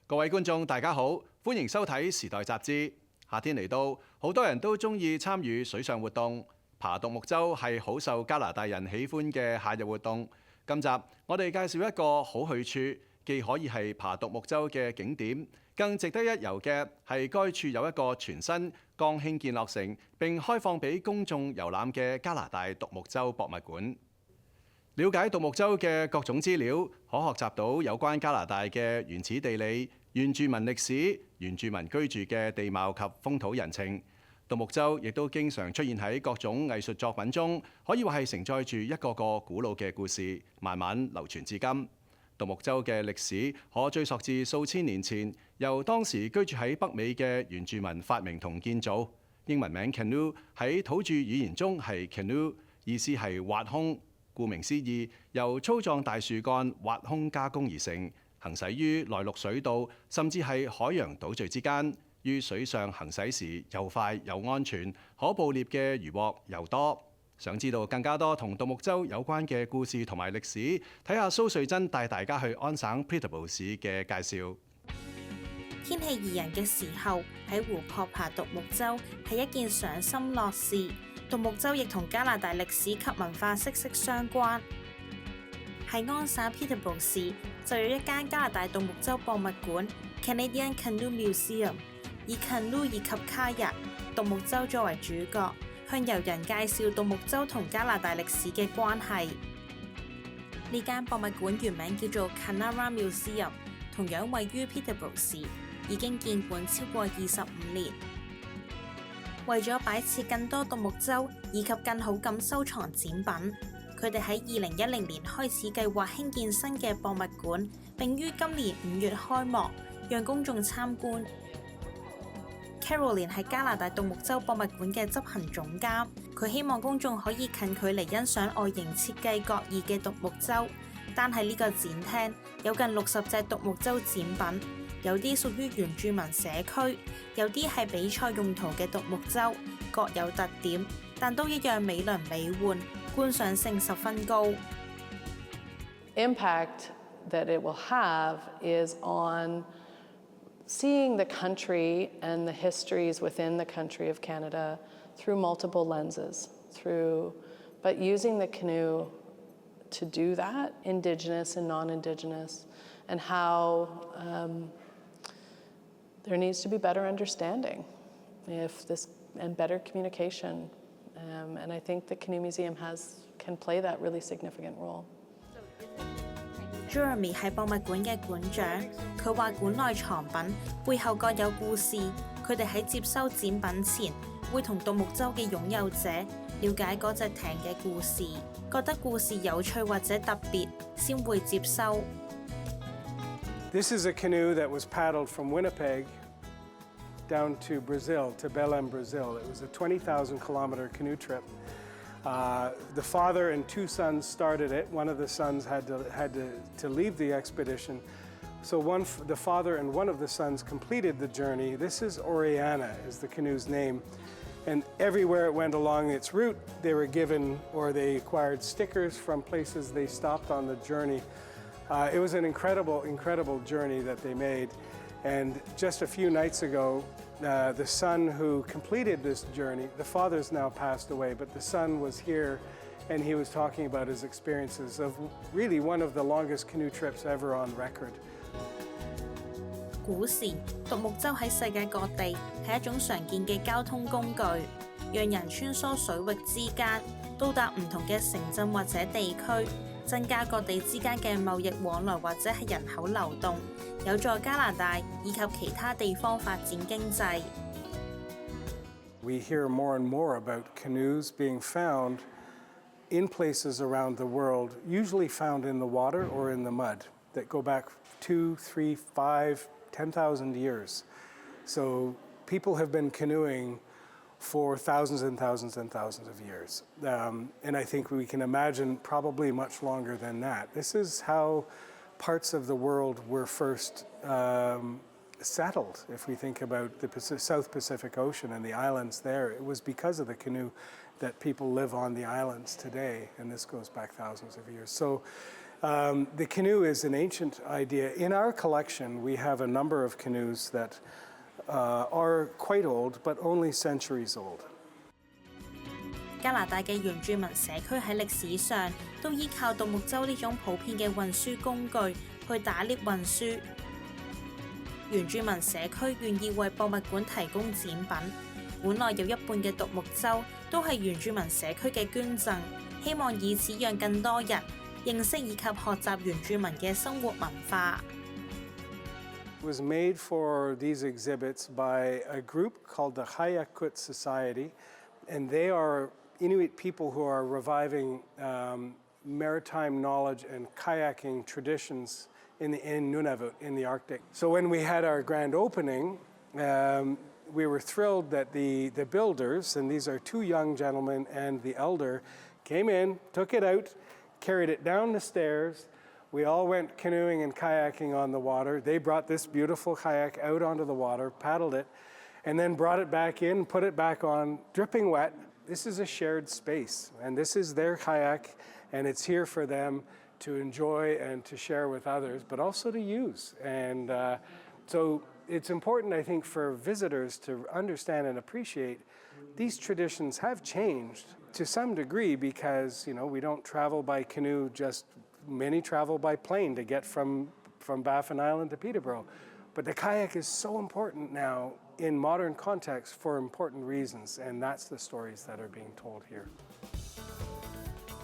各位觀眾大家好，歡迎收睇《時代雜誌》。夏天嚟到，好多人都中意參與水上活動。爬獨木舟係好受加拿大人喜歡嘅夏日活動。今集我哋介紹一個好去處，既可以係爬獨木舟嘅景點，更值得一遊嘅係該處有一個全新剛興建落成並開放俾公眾遊覽嘅加拿大獨木舟博物館。了解獨木舟嘅各種資料，可學習到有關加拿大嘅原始地理、原住民歷史、原住民居住嘅地貌及風土人情。獨木舟亦都經常出現喺各種藝術作品中，可以話係承載住一個個古老嘅故事，慢慢流傳至今。獨木舟嘅歷史可追溯至數千年前，由當時居住喺北美嘅原住民發明同建造。英文名 canoe 喺土著語言中係 canoe， 意思係挖空。顧名思義，由粗壯大樹幹挖空加工而成，行駛於內陸水道，甚至係海洋島嶼之間。於水上行駛時又快又安全，可捕獵嘅漁獲又多。想知道更加多同獨木舟有關嘅故事同埋歷史，睇下蘇瑞珍帶大家去安省 Peterborough 市嘅介紹。天氣宜人嘅時候，喺湖泊爬獨木舟係一件賞心樂事。獨木舟亦同加拿大歷史及文化息息相關。喺安省 Peterborough 市就有一間加拿大獨木舟博物館 Canadian Canoe Museum， 以 canoe 以及 kayak 獨木舟作為主角，向遊人介紹獨木舟同加拿大歷史嘅關係。呢間博物館原名叫做 Canara Museum， 同樣位於 Peterborough 市，已經建館超過25年。為咗擺設更多獨木舟以及更好咁收藏展品，佢哋喺2010年開始計劃興建新嘅博物館，並於今年5月開幕，讓公眾參觀。Caroline 係加拿大獨木舟博物館嘅執行總監，佢希望公眾可以近距離欣賞外形設計各異嘅獨木舟。單係呢個展廳有近60隻獨木舟展品。有啲屬於原住民社區，有啲係比賽用途嘅獨木舟，各有特點，但都一樣美輪美奐，觀賞性十分高。Impact that it will have is on seeing the country and the histories within the country of Canada through multiple lenses, but using the canoe to do that, Indigenous and non-Indigenous, and how there needs to be better understanding and better communication. And I think the Canoe Museum can play that really significant role. Jeremy 係博物館嘅館長，佢話館內藏品背後各有故事，佢哋喺接收展品前會同獨木舟嘅擁有者了解嗰隻艇嘅故事，覺得故事有趣或者特別先會接收。This is a canoe that was paddled from Winnipeg down to Brazil, to Belém, Brazil. It was a 20,000-kilometer canoe trip. The father and two sons started it. One of the sons had to leave the expedition. So the father and one of the sons completed the journey. This is Oriana, is the canoe's name. And everywhere it went along its route, they were given or they acquired stickers from places they stopped on the journey. It was an incredible journey that they made. And just a few nights ago, the son who completed this journey, the father's now passed away, but the son was here and he was talking about his experiences of really one of the longest canoe trips ever on record. 古時，獨木舟喺世界各地係一種常見嘅交通工具，讓人穿梭水域之間，到達唔同嘅城鎮或者地區，增加各地之間嘅貿易往來或者係人口流動，有助加拿大以及其他地方發展經濟。We hear more and more about canoes being found in places around the world, usually found in the water or in the mud, that go back 2, 3, 5, 10,000 years. So people have been canoeing for thousands and thousands and thousands of years. And I think we can imagine probably much longer than that. This is how parts of the world were first settled. If we think about the South Pacific Ocean and the islands there, it was because of the canoe that people live on the islands today, and this goes back thousands of years. So The canoe is an ancient idea. In our collection, we have a number of canoes that are quite old, but only centuries old. 加拿大嘅原住民社區喺歷史上都依靠獨木舟呢種普遍嘅運輸工具去打獵運輸。原住民社區願意為博物館提供展品，館內有一半嘅獨木舟都係原住民社區嘅捐贈，希望以此讓更多人認識以及學習原住民嘅生活文化。It was made for these exhibits by a group called the Hayakut Society, and they are Inuit people who are reviving maritime knowledge and kayaking traditions in Nunavut, in the Arctic. So when we had our grand opening, we were thrilled that the builders, and these are two young gentlemen and the elder, came in, took it out, carried it down the stairs. We all went canoeing and kayaking on the water. They brought this beautiful kayak out onto the water, paddled it, and then brought it back in, put it back on, dripping wet. This is a shared space, and this is their kayak, and it's here for them to enjoy and to share with others, but also to use. And so it's important, I think, for visitors to understand and appreciate these traditions have changed to some degree because, we don't travel by canoe, many travel by plane to get from Baffin Island to Peterborough. But the kayak is so important now in modern context for important reasons, and that's the stories that are being told here.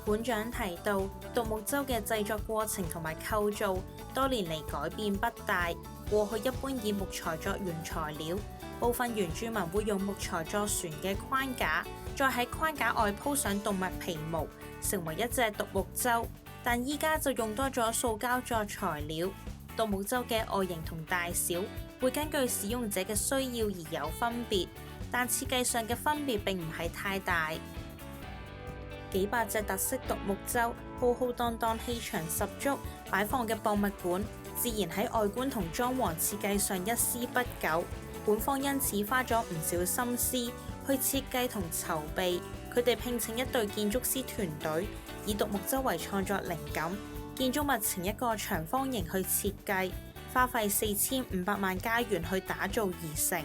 館長提到，獨木舟嘅製作過程同埋構造多年嚟改變不大。過去一般以木材作原材料，部分原住民會用木材作船嘅框架，再喺框架外鋪上動物皮毛，成為一隻獨木舟。但依家就用多咗塑膠作材料。獨木舟嘅外形同大小會根據使用者嘅需要而有分別，但設計上嘅分別並唔係太大。幾百隻特色獨木舟浩浩蕩蕩氣場十足，擺放嘅博物館自然喺外觀同裝潢設計上一絲不苟。館方因此花咗唔少心思去設計同籌備，佢哋聘請一隊建築師團隊，以獨木舟為創作靈感，建築物呈一個長方形去設計，花費4500萬加元去打造而成。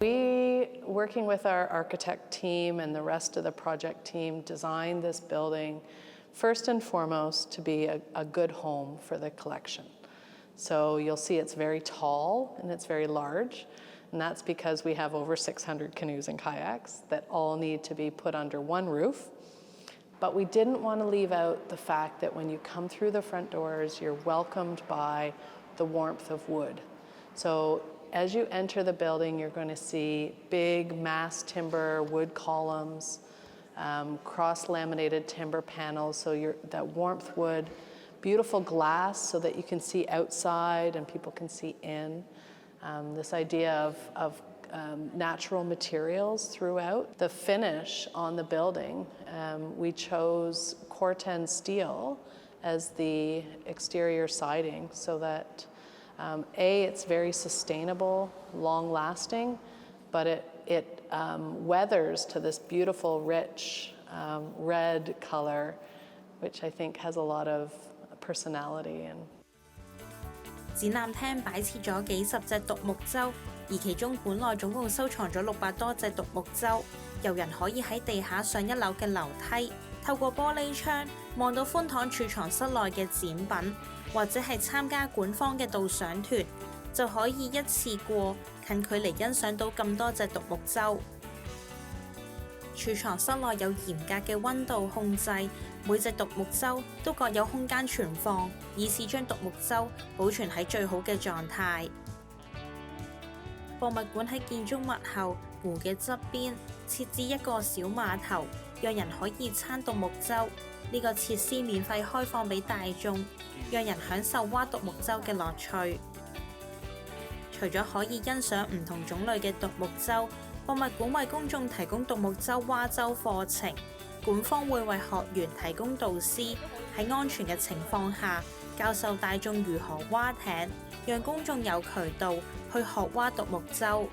We, working with our architect team and the rest of the project team, designed this building first and foremost to be a good home for the collection. So you'll see it's very tall and it's very large, and that's because we have over 600 canoes and kayaks that all need to be put under one roof. But we didn't want to leave out the fact that when you come through the front doors, you're welcomed by the warmth of wood. So as you enter the building, you're going to see big mass timber wood columns, cross-laminated timber panels, so that warmth wood, beautiful glass so that you can see outside and people can see in. This idea of natural materials throughout. The finish on the building, we chose Corten steel as the exterior siding so that it's very sustainable, long-lasting, but it weathers to this beautiful, rich red color, which I think has a lot of personality. 展覽廳擺設咗幾十隻獨木舟，而其中館內總共收藏咗600多隻獨木舟。遊人可以喺地下上一樓嘅樓梯，透過玻璃窗望到寬敞儲藏室內嘅展品，或者係參加館方嘅導賞團，就可以一次過近距離欣賞到咁多隻獨木舟。儲藏室內有嚴格嘅溫度控制，每隻獨木舟都各有空間存放，以此將獨木舟保存喺最好嘅狀態。博物館喺建築物後湖嘅側邊設置一個小碼頭，讓人可以撐獨木舟。呢個設施免費開放俾大眾，讓人享受划獨木舟嘅樂趣。除咗可以欣賞唔同種類嘅獨木舟，博物館為公眾提供獨木舟划舟課程，館方會為學員提供導師，喺安全嘅情況下教授大眾如何划艇，讓公眾有渠道去學划獨木舟。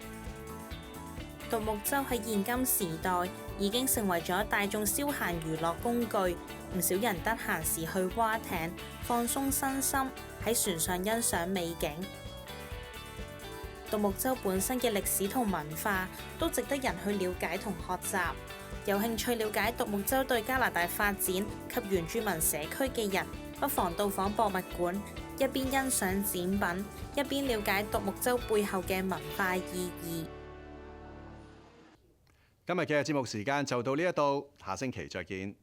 獨木舟喺現今時代已經成為咗大眾消閒娛樂工具。唔少人得閒時去划艇，放鬆身心，喺船上欣賞美景。獨木舟本身嘅歷史同文化都值得人去了解同學習。有興趣了解獨木舟對加拿大發展及原住民社區嘅人，不妨到訪博物館，一邊欣賞展品，一邊了解獨木舟背後嘅文化意義。今日嘅節目時間就到呢一度，下星期再見。